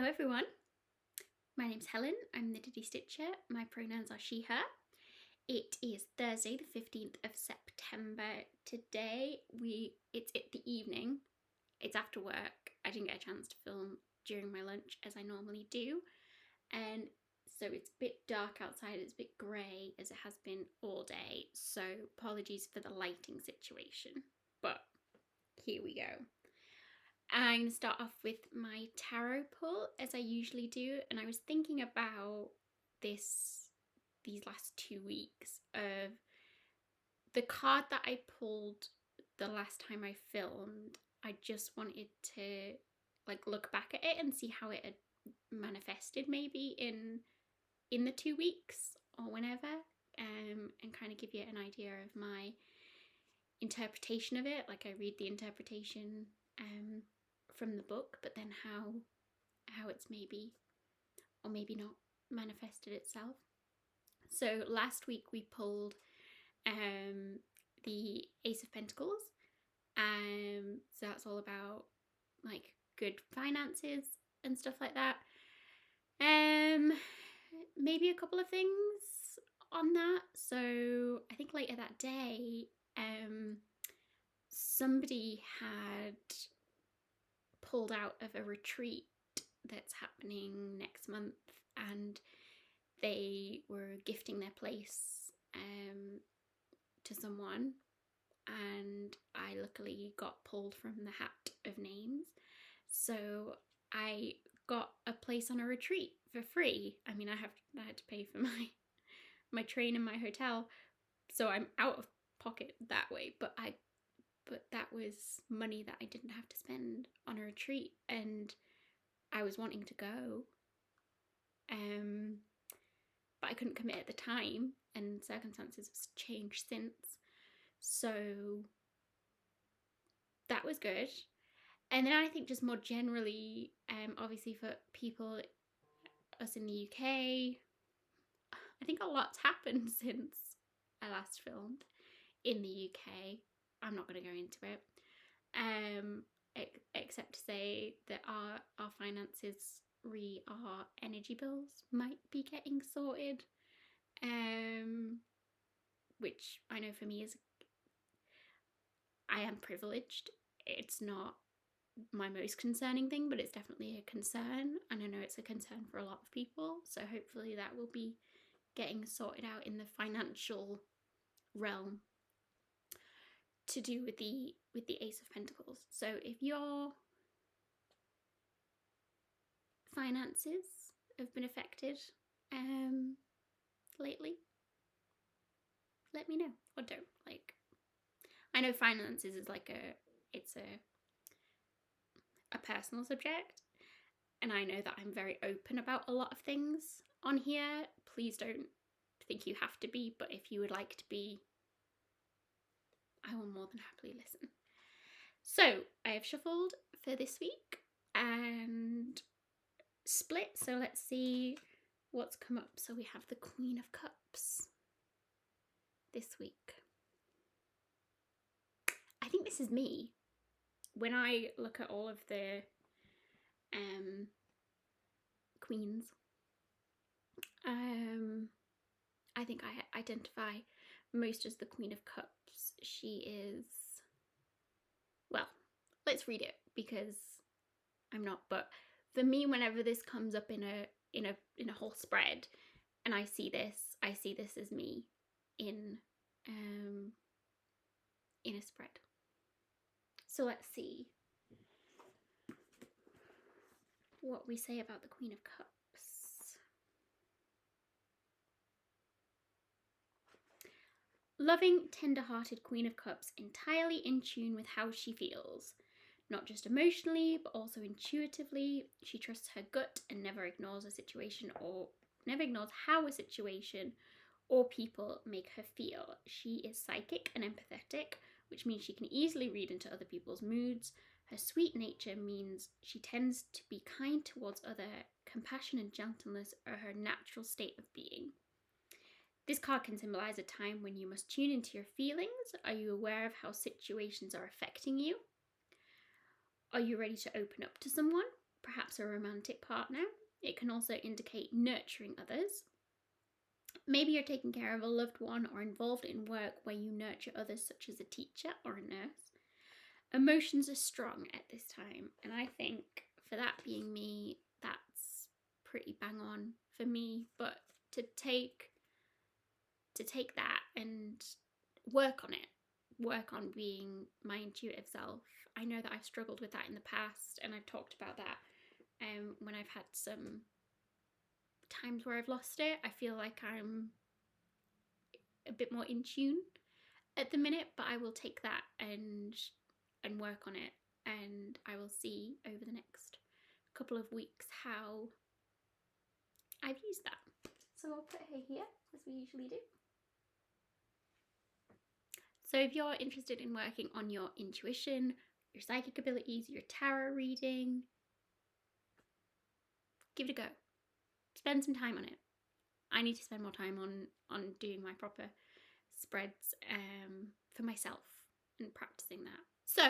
Hello everyone, my name's Helen, I'm the Diddy Stitcher, my pronouns are she, her. It is Thursday the 15th of September. Today it's the evening, it's after work. I didn't get a chance to film during my lunch as I normally do, and so it's a bit dark outside, it's a bit grey as it has been all day, so apologies for the lighting situation, but here we go. I'm going to start off with my tarot pull as I usually do, and I was thinking about these last 2 weeks of the card that I pulled the last time I filmed. I just wanted to look back at it and see how it had manifested maybe in the 2 weeks or whenever, and kind of give you an idea of my interpretation of it. Like, I read the interpretation from the book, but then how it's maybe or maybe not manifested itself. So last week we pulled the Ace of Pentacles, so that's all about like good finances and stuff like that. Maybe a couple of things on that. So I think later that day somebody had pulled out of a retreat that's happening next month, and they were gifting their place to someone, and I luckily got pulled from the hat of names, so I got a place on a retreat for free. I mean, I had to pay for my train and my hotel, so I'm out of pocket that way, but that was money that I didn't have to spend on a retreat, and I was wanting to go, but I couldn't commit at the time, and circumstances have changed since, so that was good. And then I think just more generally, obviously for people, us in the UK, I think a lot's happened since I last filmed in the UK. I'm not going to go into it, except to say that our finances our energy bills might be getting sorted, which I know for me I am privileged. It's not my most concerning thing, but it's definitely a concern, and I know it's a concern for a lot of people, so hopefully that will be getting sorted out in the financial realm, to do with the Ace of Pentacles. So if your finances have been affected lately, let me know, or don't. Like, I know finances is like it's a personal subject, and I know that I'm very open about a lot of things on here. Please don't think you have to be, but if you would like to be, I will more than happily listen. So I have shuffled for this week and split, so let's see what's come up. So we have the Queen of Cups this week. I think this is me. When I look at all of the queens, I think I identify most as the Queen of Cups. She is, well, let's read it because I'm not, but for me, whenever this comes up in a whole spread and I see this as me in a spread. So let's see what we say about the Queen of Cups. Loving, tender-hearted Queen of Cups, entirely in tune with how she feels. Not just emotionally, but also intuitively. She trusts her gut and never ignores how a situation or people make her feel. She is psychic and empathetic, which means she can easily read into other people's moods. Her sweet nature means she tends to be kind towards others. Compassion and gentleness are her natural state of being. This card can symbolize a time when you must tune into your feelings. Are you aware of how situations are affecting you? Are you ready to open up to someone? perhaps a romantic partner. It can also indicate nurturing others. Maybe you're taking care of a loved one or involved in work where you nurture others, such as a teacher or a nurse. Emotions are strong at this time, and I think for that being me, that's pretty bang on for me. But to take that and work on it, work on being my intuitive self. I know that I've struggled with that in the past, and I've talked about that when I've had some times where I've lost it. I feel like I'm a bit more in tune at the minute, but I will take that and work on it, and I will see over the next couple of weeks how I've used that. So I'll put her here as we usually do. So if you're interested in working on your intuition, your psychic abilities, your tarot reading, give it a go. Spend some time on it. I need to spend more time on doing my proper spreads for myself and practicing that. So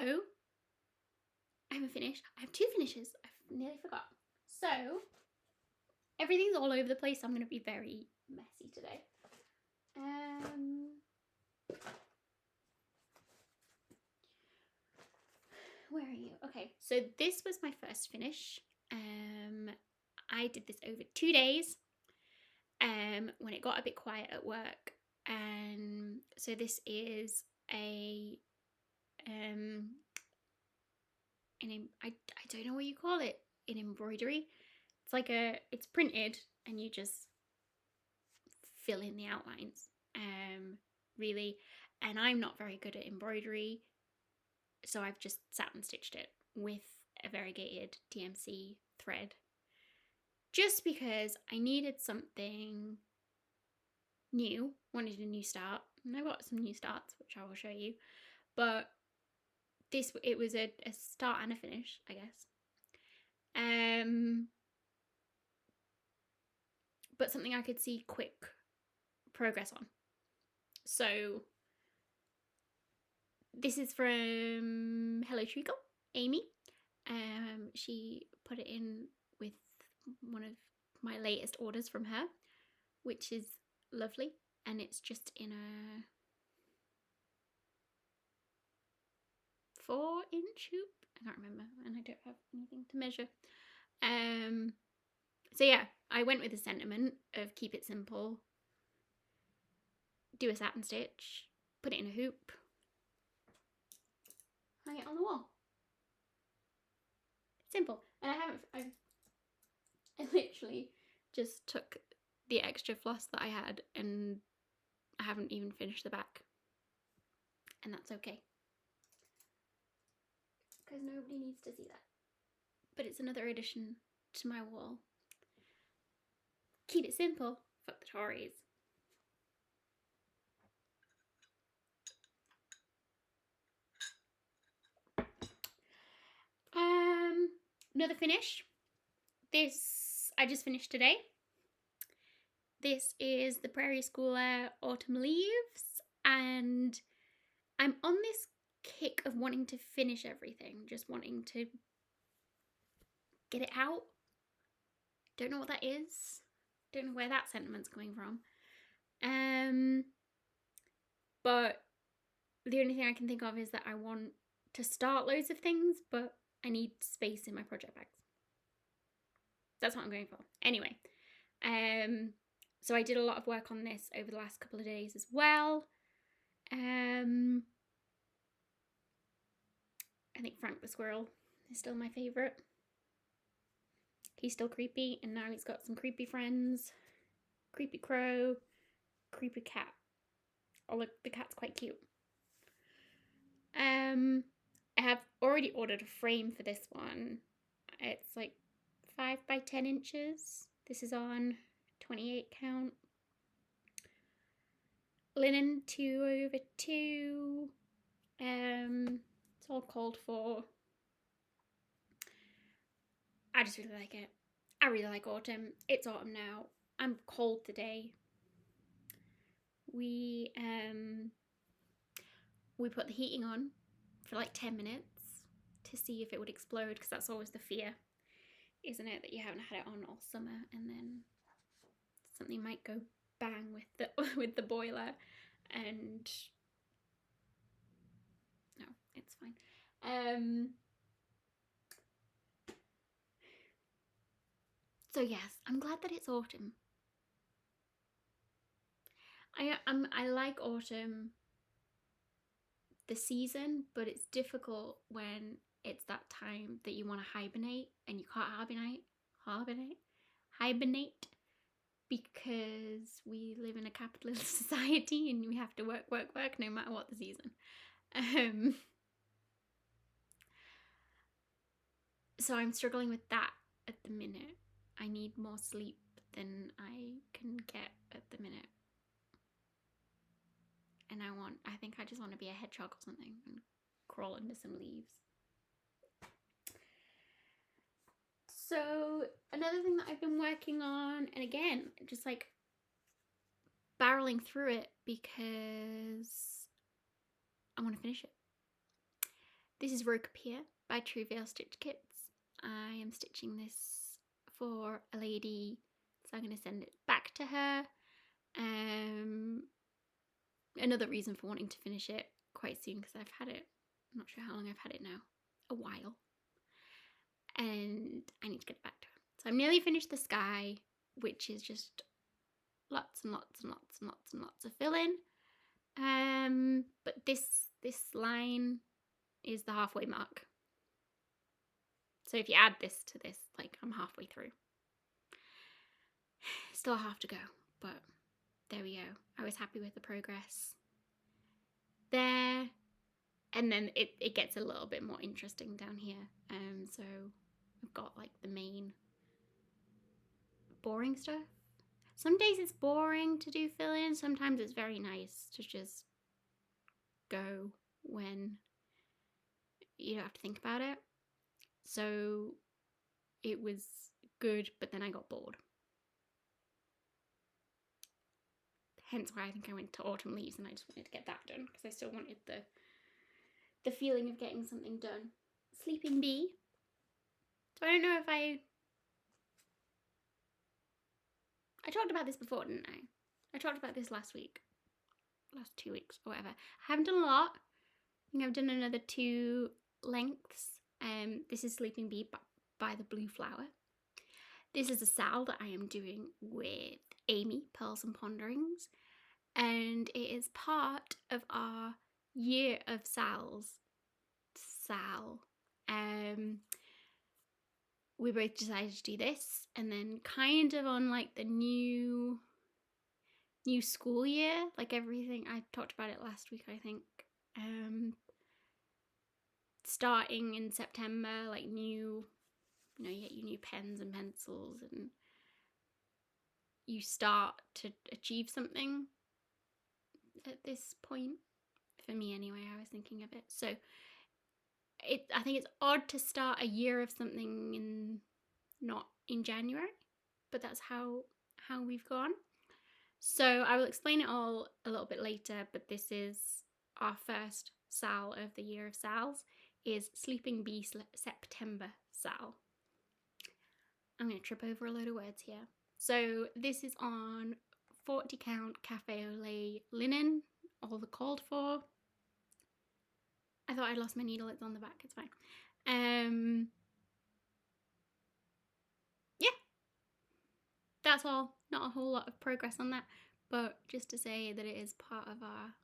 I haven't finished. I have 2 finishes. I've nearly forgot. So everything's all over the place. So I'm going to be very messy today. Where are you? Okay, so this was my first finish. I did this over 2 days when it got a bit quiet at work. So this is I don't know what you call it, an embroidery. It's like it's printed and you just fill in the outlines, really. And I'm not very good at embroidery, so I've just satin stitched it with a variegated DMC thread, just because I needed something new, wanted a new start, and I got some new starts, which I will show you. But it was a start and a finish, I guess. But something I could see quick progress on. So this is from Hello Treacle, Amy. She put it in with one of my latest orders from her, which is lovely, and it's just in a 4-inch hoop. I can't remember, and I don't have anything to measure. So yeah, I went with the sentiment of keep it simple, do a satin stitch, put it in a hoop, hang it on the wall. Simple. And I literally just took the extra floss that I had, and I haven't even finished the back, and that's okay, because nobody needs to see that. But it's another addition to my wall. Keep it simple, fuck the Tories. Another finish. This I just finished today. This is the Prairie Schooler Autumn Leaves, and I'm on this kick of wanting to finish everything, just wanting to get it out. Don't know what that is. Don't know where that sentiment's coming from. But the only thing I can think of is that I want to start loads of things, but I need space in my project bags. That's what I'm going for. Anyway, so I did a lot of work on this over the last couple of days as well. I think Frank the Squirrel is still my favourite. He's still creepy, and now he's got some creepy friends. Creepy crow, creepy cat. Oh look, the cat's quite cute. I have already ordered a frame for this one. It's like 5 by 10 inches. This is on 28 count. Linen 2/2. It's all called for. I just really like it. I really like autumn. It's autumn now. I'm cold today. We put the heating on for like 10 minutes to see if it would explode, because that's always the fear. isn't it? That you haven't had it on all summer, and then something might go bang with the with the boiler, and no, it's fine. So yes, I'm glad that it's autumn. I like autumn, the season, but it's difficult when it's that time that you want to hibernate and you can't hibernate because we live in a capitalist society and we have to work no matter what the season. So I'm struggling with that at the minute. I need more sleep than I can get at the minute. And I think I just want to be a hedgehog or something and crawl under some leaves. So another thing that I've been working on, and again, just like barreling through it because I want to finish it. This is Roke Pier by Trivial Stitch Kits. I am stitching this for a lady, so I'm going to send it back to her. Another reason for wanting to finish it quite soon, because I've had it, I'm not sure how long I've had it now, a while, and I need to get it back to her. So I'm nearly finished the sky, which is just lots and lots and lots and lots and lots of fill-in. But this line is the halfway mark. So if you add this to this, like, I'm halfway through. Still half to go, but there we go. I was happy with the progress there. And then it gets a little bit more interesting down here. So I've got like the main boring stuff. Some days it's boring to do fill-in. Sometimes it's very nice to just go when you don't have to think about it. So it was good, but then I got bored. Hence why I think I went to autumn leaves, and I just wanted to get that done because I still wanted the feeling of getting something done. Sleeping Bee. So I don't know if I talked about this before, didn't I? I talked about this last 2 weeks or whatever. I haven't done a lot. I think I've done another 2 lengths. This is Sleeping Bee by the Blue Flower. This is a sal that I am doing with Amy, Pearls and Ponderings, and it is part of our year of sal. We both decided to do this, and then kind of on like the new school year, like everything, I talked about it last week, I think, starting in September, like you get your new pens and pencils, and you start to achieve something at this point. For me anyway, I was thinking of it. So I think it's odd to start a year of something not in January, but that's how we've gone. So I will explain it all a little bit later, but this is our first sal of the year of sals, is Sleeping Bee September sal. I'm going to trip over a load of words here. So this is on 40 count cafe au lait linen, all the called for. I thought I'd lost my needle, it's on the back, it's fine. Yeah, that's all. Not a whole lot of progress on that, but just to say that it is part of our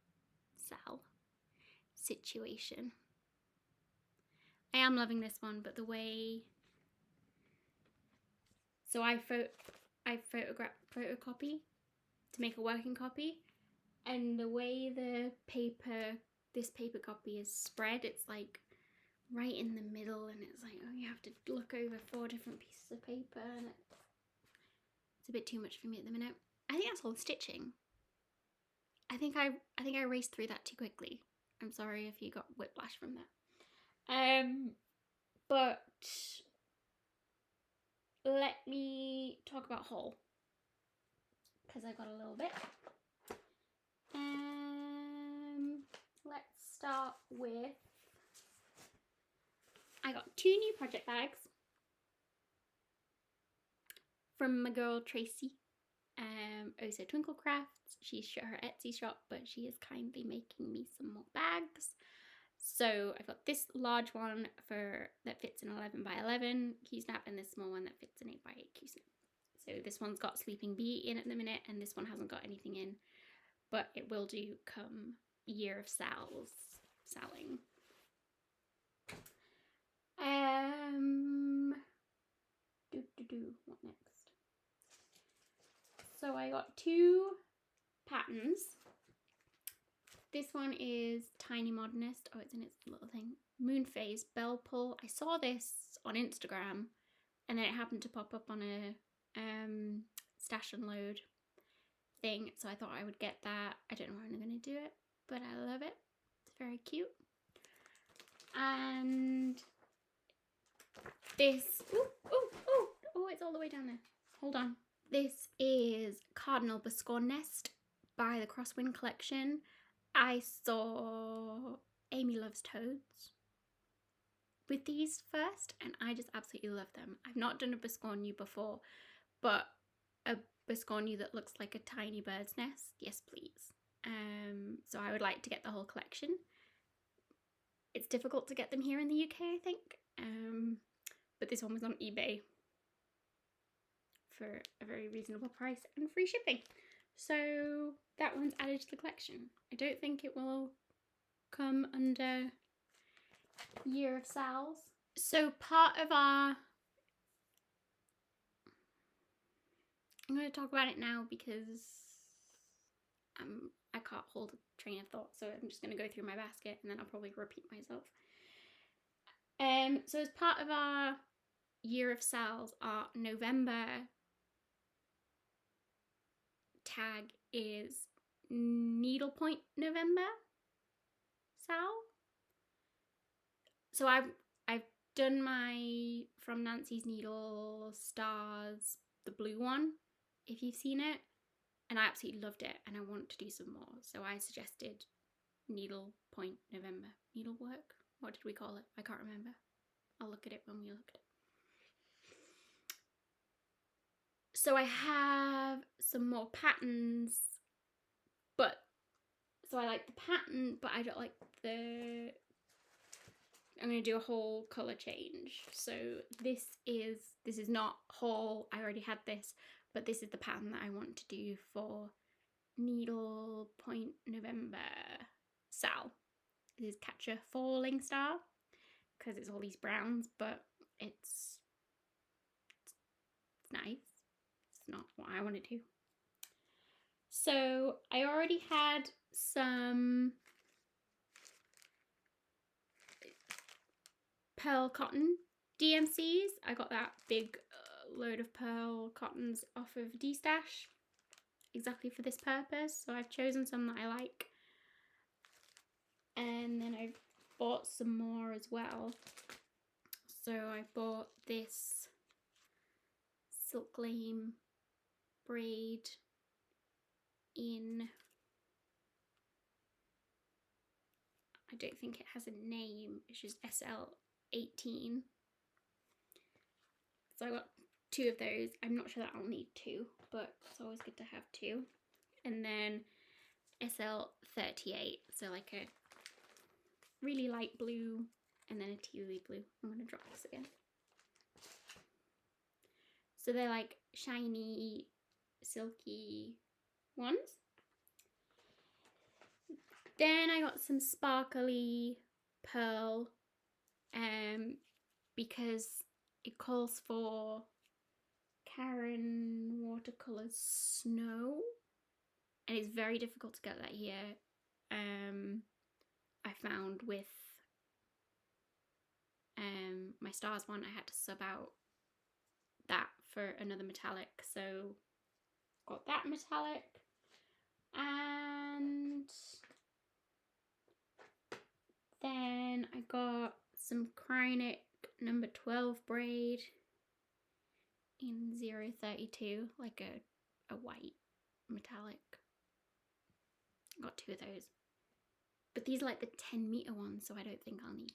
sal situation. I am loving this one, but the way, so I photocopy to make a working copy, and the way this paper copy is spread, it's like right in the middle, and it's like, oh, you have to look over 4 different pieces of paper, and it's a bit too much for me at the minute. I think that's all the stitching. I think I raced through that too quickly. I'm sorry if you got whiplash from that. But let me talk about haul, because I got a little bit. Let's start with, I got 2 new project bags. from my girl Tracy, also Twinkle Crafts. She's shut her Etsy shop, but she is kindly making me some more bags. So I've got this large one that fits an 11 by 11 key snap, and this small one that fits an 8 by 8 key snap. So this one's got Sleeping Bee in at the minute, and this one hasn't got anything in, but it will do come Year of Salling. What next? So I got 2 patterns. This one is Tiny Modernist. Oh, it's in its little thing. Moon Phase Bell Pull. I saw this on Instagram, and then it happened to pop up on a stash and load thing, so I thought I would get that. I don't know when I'm going to do it, but I love it. It's very cute. And this, oh, it's all the way down there. Hold on. This is Cardinal Biscorn Nest by the Crosswind Collection. I saw Amy Loves Toads with these first, and I just absolutely love them. I've not done a Biscornu before, but a Biscornu that looks like a tiny bird's nest, yes please. So I would like to get the whole collection. It's difficult to get them here in the UK, I think, but this one was on eBay for a very reasonable price and free shipping. So that one's added to the collection. I don't think it will come under Year of Sal's. So part of our... I'm going to talk about it now because I can't hold a train of thought, so I'm just going to go through my basket and then I'll probably repeat myself. So as part of our Year of Sal's, our November tag is Needlepoint November Sal. So I've done my From Nancy's Needle Stars, the blue one, if you've seen it, and I absolutely loved it, and I want to do some more. So I suggested Needlepoint November. Needlework? What did we call it? I can't remember. I'll look at it when we look at it. So I have some more patterns, but so I like the pattern, but I don't like the... I'm going to do a whole colour change. So this is not whole, I already had this, but this is the pattern that I want to do for Needlepoint November Sal. This is Catch a Falling Star, because it's all these browns, but it's nice. It's not what I want to do. So I already had some pearl cotton DMCs. I got that big load of pearl cottons off of D-Stash exactly for this purpose. So I've chosen some that I like. And then I've bought some more as well. So I bought this Silk Lame braid in... I don't think it has a name, it's just SL18. So I got 2 of those. I'm not sure that I'll need 2, but it's always good to have 2. And then SL38, so like a really light blue and then a tealy blue. I'm going to drop this again. So they're like shiny, silky ones. Then I got some sparkly pearl because it calls for Karen Watercolours Snow, and it's very difficult to get that here. I found with my Stars one, I had to sub out that for another metallic, so got that metallic. And then I got some Krynic number 12 braid in 032, like a white metallic. Got 2 of those. But these are like the 10-meter ones, so I don't think I'll need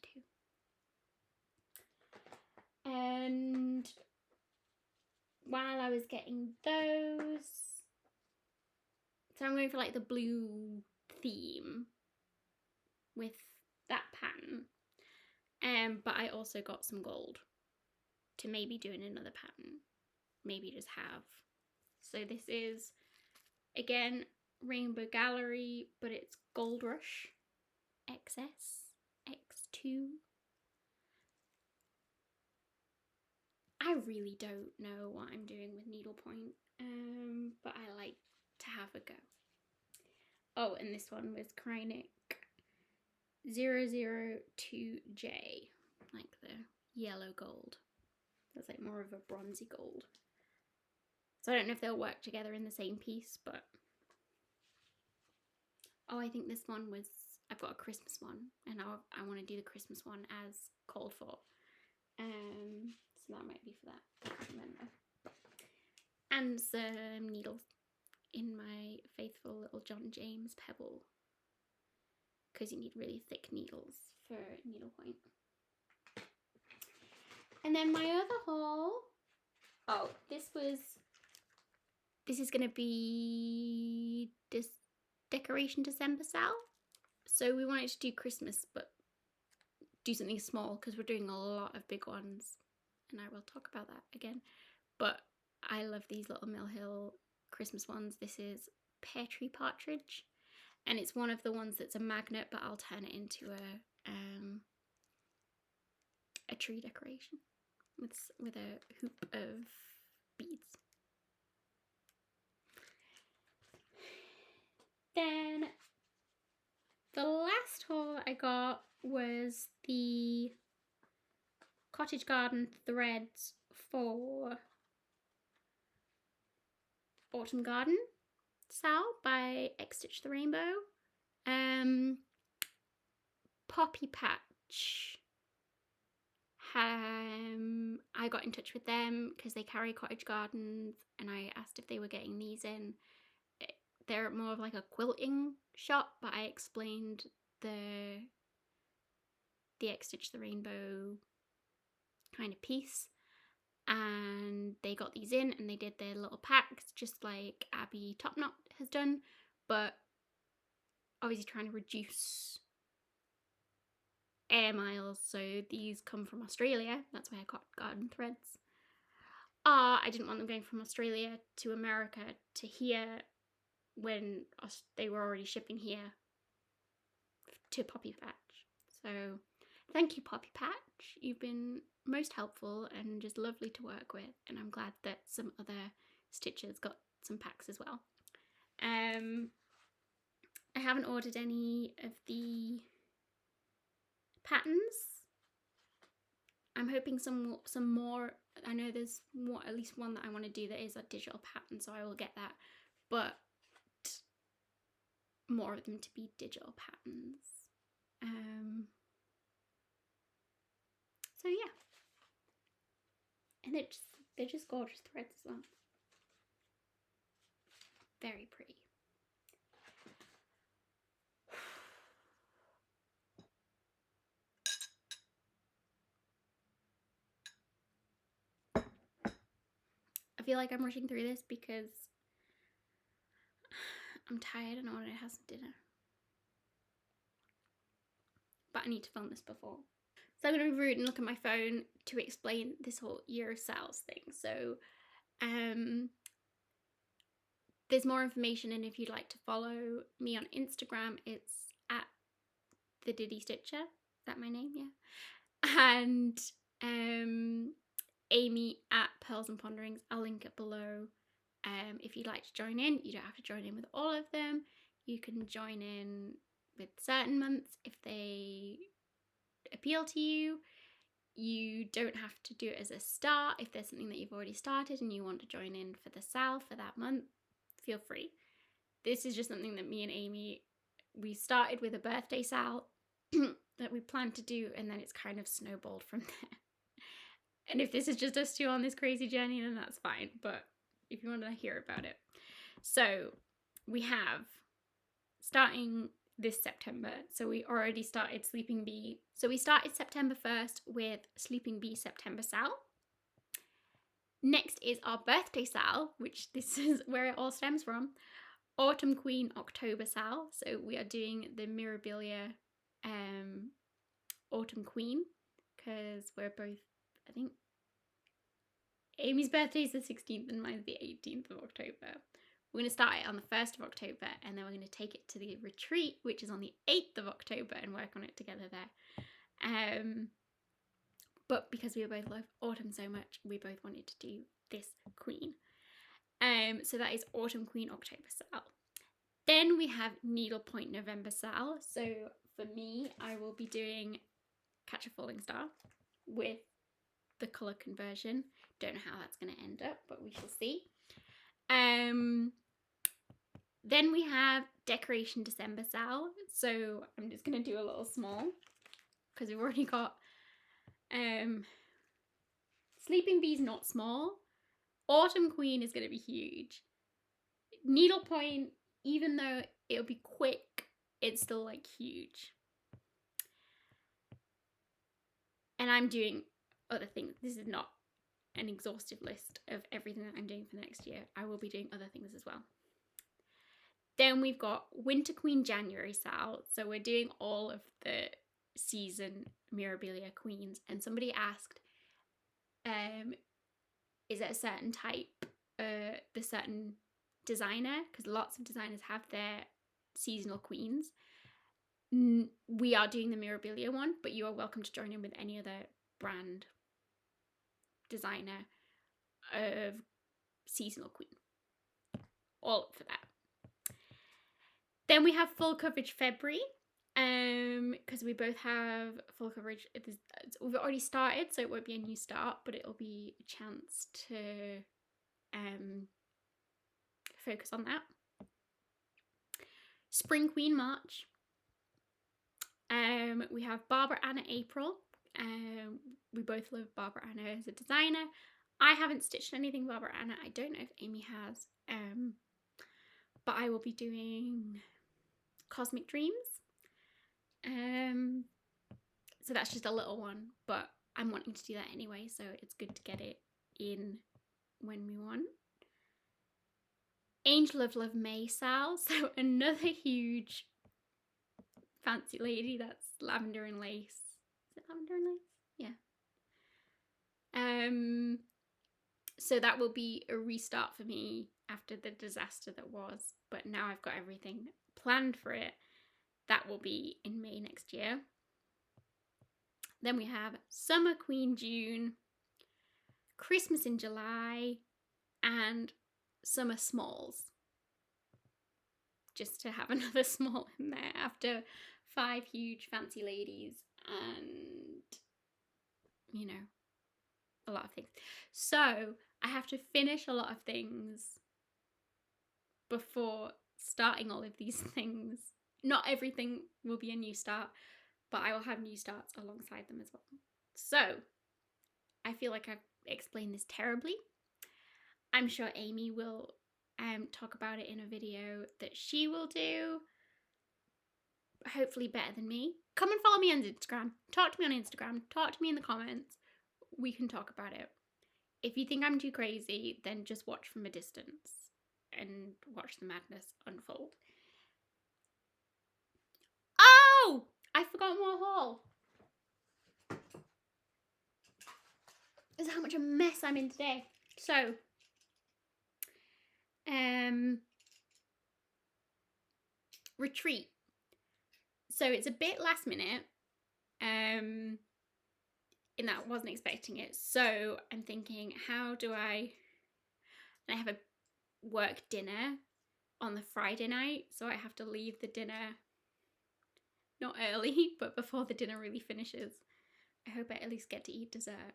2. And while I was getting those, so I'm going for like the blue theme with that pattern. But I also got some gold to maybe do in another pattern. Maybe just have. So this is, again, Rainbow Gallery, but it's Gold Rush XS, X2. I really don't know what I'm doing with needlepoint, but I like to have a go. Oh, and this one was Krynic 002J, like the yellow gold. That's like more of a bronzy gold. So I don't know if they'll work together in the same piece, but... Oh, I think this one was... I've got a Christmas one, and I want to do the Christmas one as called for. So that might be for that, I can't remember. And some needles in my faithful little John James pebble, because you need really thick needles for needlepoint. And then my other haul, oh, this is going to be this decoration December sale. So we wanted to do Christmas, but do something small because we're doing a lot of big ones, and I will talk about that again. But I love these little Mill Hill Christmas ones. This is Pear Tree Partridge, and it's one of the ones that's a magnet, but I'll turn it into a tree decoration with a hoop of beads. Then the last haul I got was the Cottage Garden threads for Autumn Garden Sal by X Stitch the Rainbow. Poppy Patch. I got in touch with them because they carry cottage gardens, and I asked if they were getting these in. They're more of like a quilting shop, but I explained the X Stitch the Rainbow kind of piece, and they got these in and they did their little packs just like Abby Topknot has done, but obviously trying to reduce air miles, so these come from Australia. That's why I got garden threads. I didn't want them going from Australia to America to here when they were already shipping here to Poppy Patch. So thank you, Poppy Patch. You've been most helpful and just lovely to work with, and I'm glad that some other stitchers got some packs as well. I haven't ordered any of the patterns. I'm hoping some more. I know there's more, at least one that I want to do that is a digital pattern, so I will get that, but more of them to be digital patterns. So yeah, and they're just gorgeous threads as well. Very pretty. I feel like I'm rushing through this because I'm tired and I want to have some dinner. But I need to film this before. So I'm going to be rude and look at my phone to explain this whole year of sales thing. So there's more information, and if you'd like to follow me on Instagram, it's at the Diddy Stitcher. Is that my name? Yeah. And Amy at Pearls and Ponderings. I'll link it below. If you'd like to join in, you don't have to join in with all of them. You can join in with certain months if they appeal to you. You don't have to do it as a start. If there's something that you've already started and you want to join in for the sale for that month, feel free. This is just something that me and Amy, we started with a birthday sale that we planned to do, and then it's kind of snowballed from there. And if this is just us two on this crazy journey, then that's fine, but if you want to hear about it. So we have, starting this September, so we already started Sleeping Bee. So we started September 1st with Sleeping Bee September sale. Next is our birthday sal, which this is where it all stems from. Autumn Queen October sal. So we are doing the Mirabilia Autumn Queen because we're both, I think, Amy's birthday is the 16th and mine's the 18th of October. We're going to start it on the 1st of October and then we're going to take it to the retreat, which is on the 8th of October, and work on it together there. But because we both love autumn so much, we both wanted to do this queen. So that is Autumn Queen October sal. Then we have Needlepoint November sal. So for me, I will be doing Catch a Falling Star with the colour conversion. Don't know how that's going to end up, but we shall see. Then we have Decoration December sal. So I'm just going to do a little small because we've already got Sleeping Bee's not small. Autumn Queen is going to be huge. Needlepoint, even though it'll be quick, it's still like huge. And I'm doing other things. This is not an exhaustive list of everything that I'm doing for the next year. I will be doing other things as well. Then we've got Winter Queen January sal. So we're doing all of the season Mirabilia queens. And somebody asked, is it a certain type, the certain designer? Because lots of designers have their seasonal queens. We are doing the Mirabilia one, but you are welcome to join in with any other brand designer of seasonal queen. All up for that. Then we have full coverage February, because we both have full coverage. We've already started, so it won't be a new start, but it'll be a chance to focus on that. Spring Queen March. We have Barbara Anna April. We both love Barbara Anna as a designer. I haven't stitched anything Barbara Anna. I don't know if Amy has. But I will be doing Cosmic Dreams. So that's just a little one, but I'm wanting to do that anyway, so it's good to get it in when we want. Angel of Love May sal. So another huge fancy lady. That's Lavender and Lace. Is it Lavender and Lace? Yeah. So that will be a restart for me after the disaster that was, but now I've got everything planned for it. That will be in May next year. Then we have Summer Queen June, Christmas in July, and Summer Smalls. Just to have another small in there after 5 huge fancy ladies and, you know, a lot of things. So I have to finish a lot of things before starting all of these things. Not everything will be a new start, but I will have new starts alongside them as well. So I feel like I've explained this terribly. I'm sure Amy will talk about it in a video that she will do, hopefully better than me. Come and follow me on Instagram. Talk to me on Instagram. Talk to me in the comments. We can talk about it. If you think I'm too crazy, then just watch from a distance and watch the madness unfold. Oh! I forgot more haul. This is how much a mess I'm in today. So, retreat. So it's a bit last minute, in that I wasn't expecting it. So I'm thinking, how do I have a work dinner on the Friday night, so I have to leave the dinner not early, but before the dinner really finishes. I hope I at least get to eat dessert,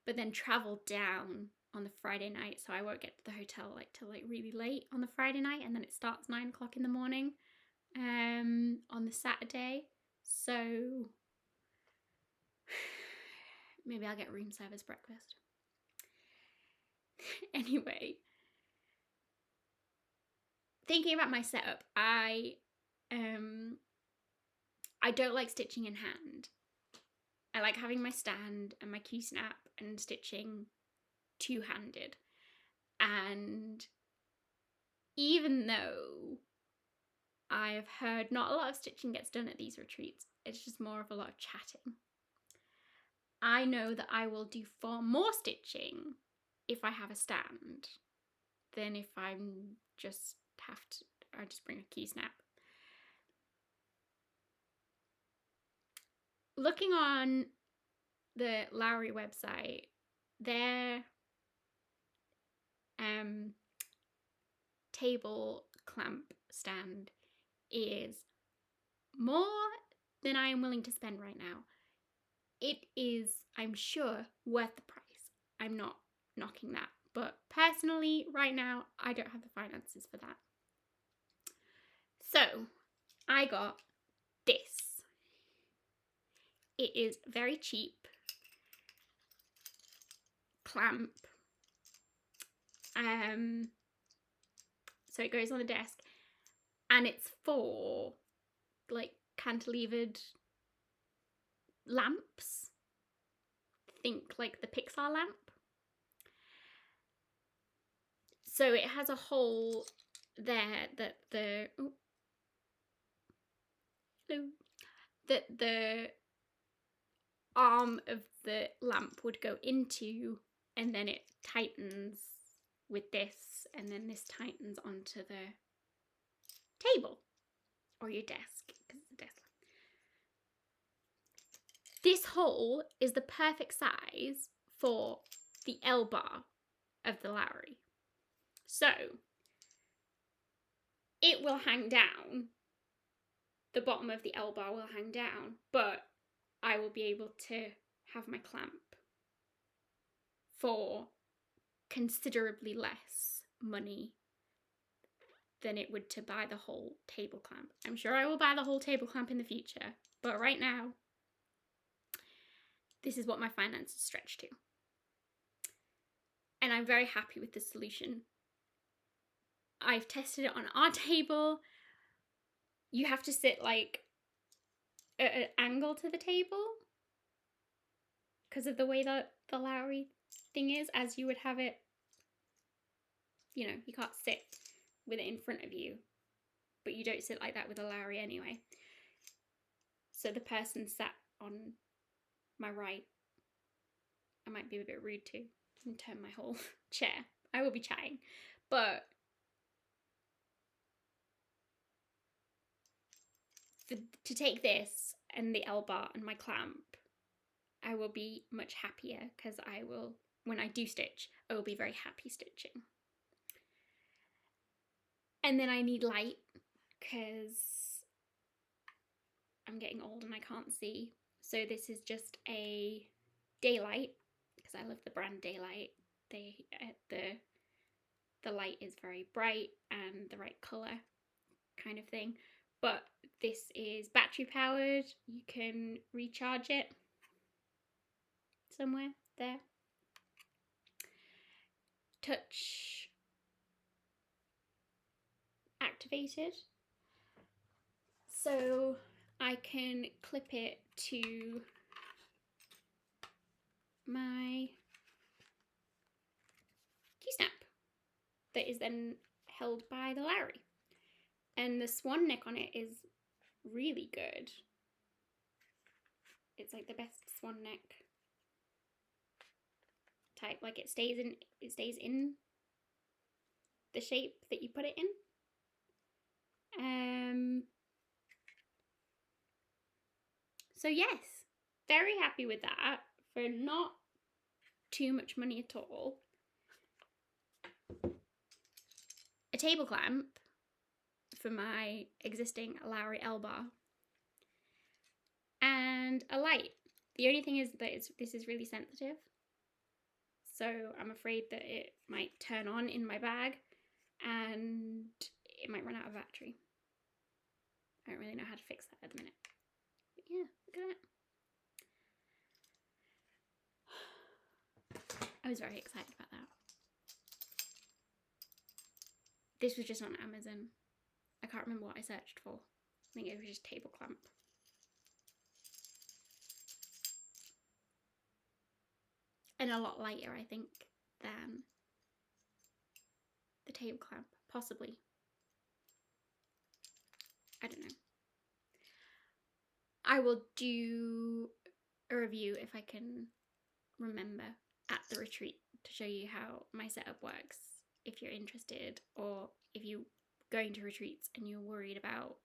but then travel down on the Friday night, so I won't get to the hotel till really late on the Friday night, and then it starts 9 o'clock in the morning on the Saturday. So maybe I'll get room service breakfast. Anyway, thinking about my setup, I don't like stitching in hand. I like having my stand and my Q-snap and stitching two-handed. And even though I've heard not a lot of stitching gets done at these retreats, it's just more of a lot of chatting, I know that I will do far more stitching if I have a stand than if I just bring a key snap. Looking on the Lowry website, their table clamp stand is more than I am willing to spend right now. It is, I'm sure, worth the price. I'm not knocking that, but personally, right now, I don't have the finances for that. So, I got this. It is very cheap clamp. So it goes on the desk, and it's for like cantilevered lamps. Think like the Pixar lamp. So it has a hole there that the arm of the lamp would go into, and then it tightens with this, and then this tightens onto the table or your desk, because it's a desk lamp. This hole is the perfect size for the L bar of the Lowry. So it will hang down. The bottom of the L bar will hang down, but I will be able to have my clamp for considerably less money than it would to buy the whole table clamp. I'm sure I will buy the whole table clamp in the future, but right now, this is what my finances stretch to. And I'm very happy with the solution. I've tested it on our table. You have to sit like at an angle to the table because of the way that the Lowry thing is, as you would have it. You know, you can't sit with it in front of you, but you don't sit like that with a Lowry anyway. So the person sat on my right. I might be a bit rude too and turn my whole chair. I will be chatting, but to take this and the L bar and my clamp, I will be much happier because I will, when I do stitch, I will be very happy stitching. And then I need light because I'm getting old and I can't see. So this is just a daylight because I love the brand Daylight. The light is very bright and the right colour kind of thing. But this is battery powered. You can recharge it somewhere there. Touch activated. So I can clip it to my key snap that is then held by the Lowry. And the swan neck on it is really good. It's like the best swan neck type. Like it stays in the shape that you put it in. So yes, very happy with that for not too much money at all. A table clamp for my existing Lowry L bar, and a light. The only thing is that this is really sensitive, so I'm afraid that it might turn on in my bag and it might run out of battery. I don't really know how to fix that at the minute. But yeah, look at that. I was very excited about that. This was just on Amazon. I can't remember what I searched for. I think it was just table clamp. And a lot lighter, I think, than the table clamp, possibly. I don't know. I will do a review if I can remember at the retreat to show you how my setup works if you're interested, or if you're going to retreats and you're worried about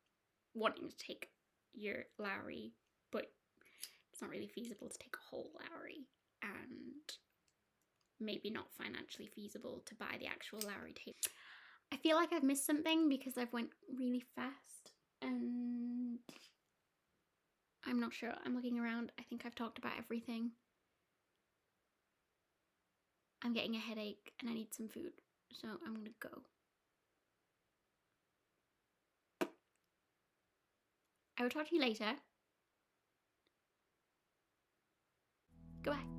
wanting to take your Lowry but it's not really feasible to take a whole Lowry, and maybe not financially feasible to buy the actual Lowry table. I feel like I've missed something because I've went really fast and I'm not sure. I'm looking around. I think I've talked about everything. I'm getting a headache and I need some food, so I'm gonna go. I will talk to you later. Goodbye.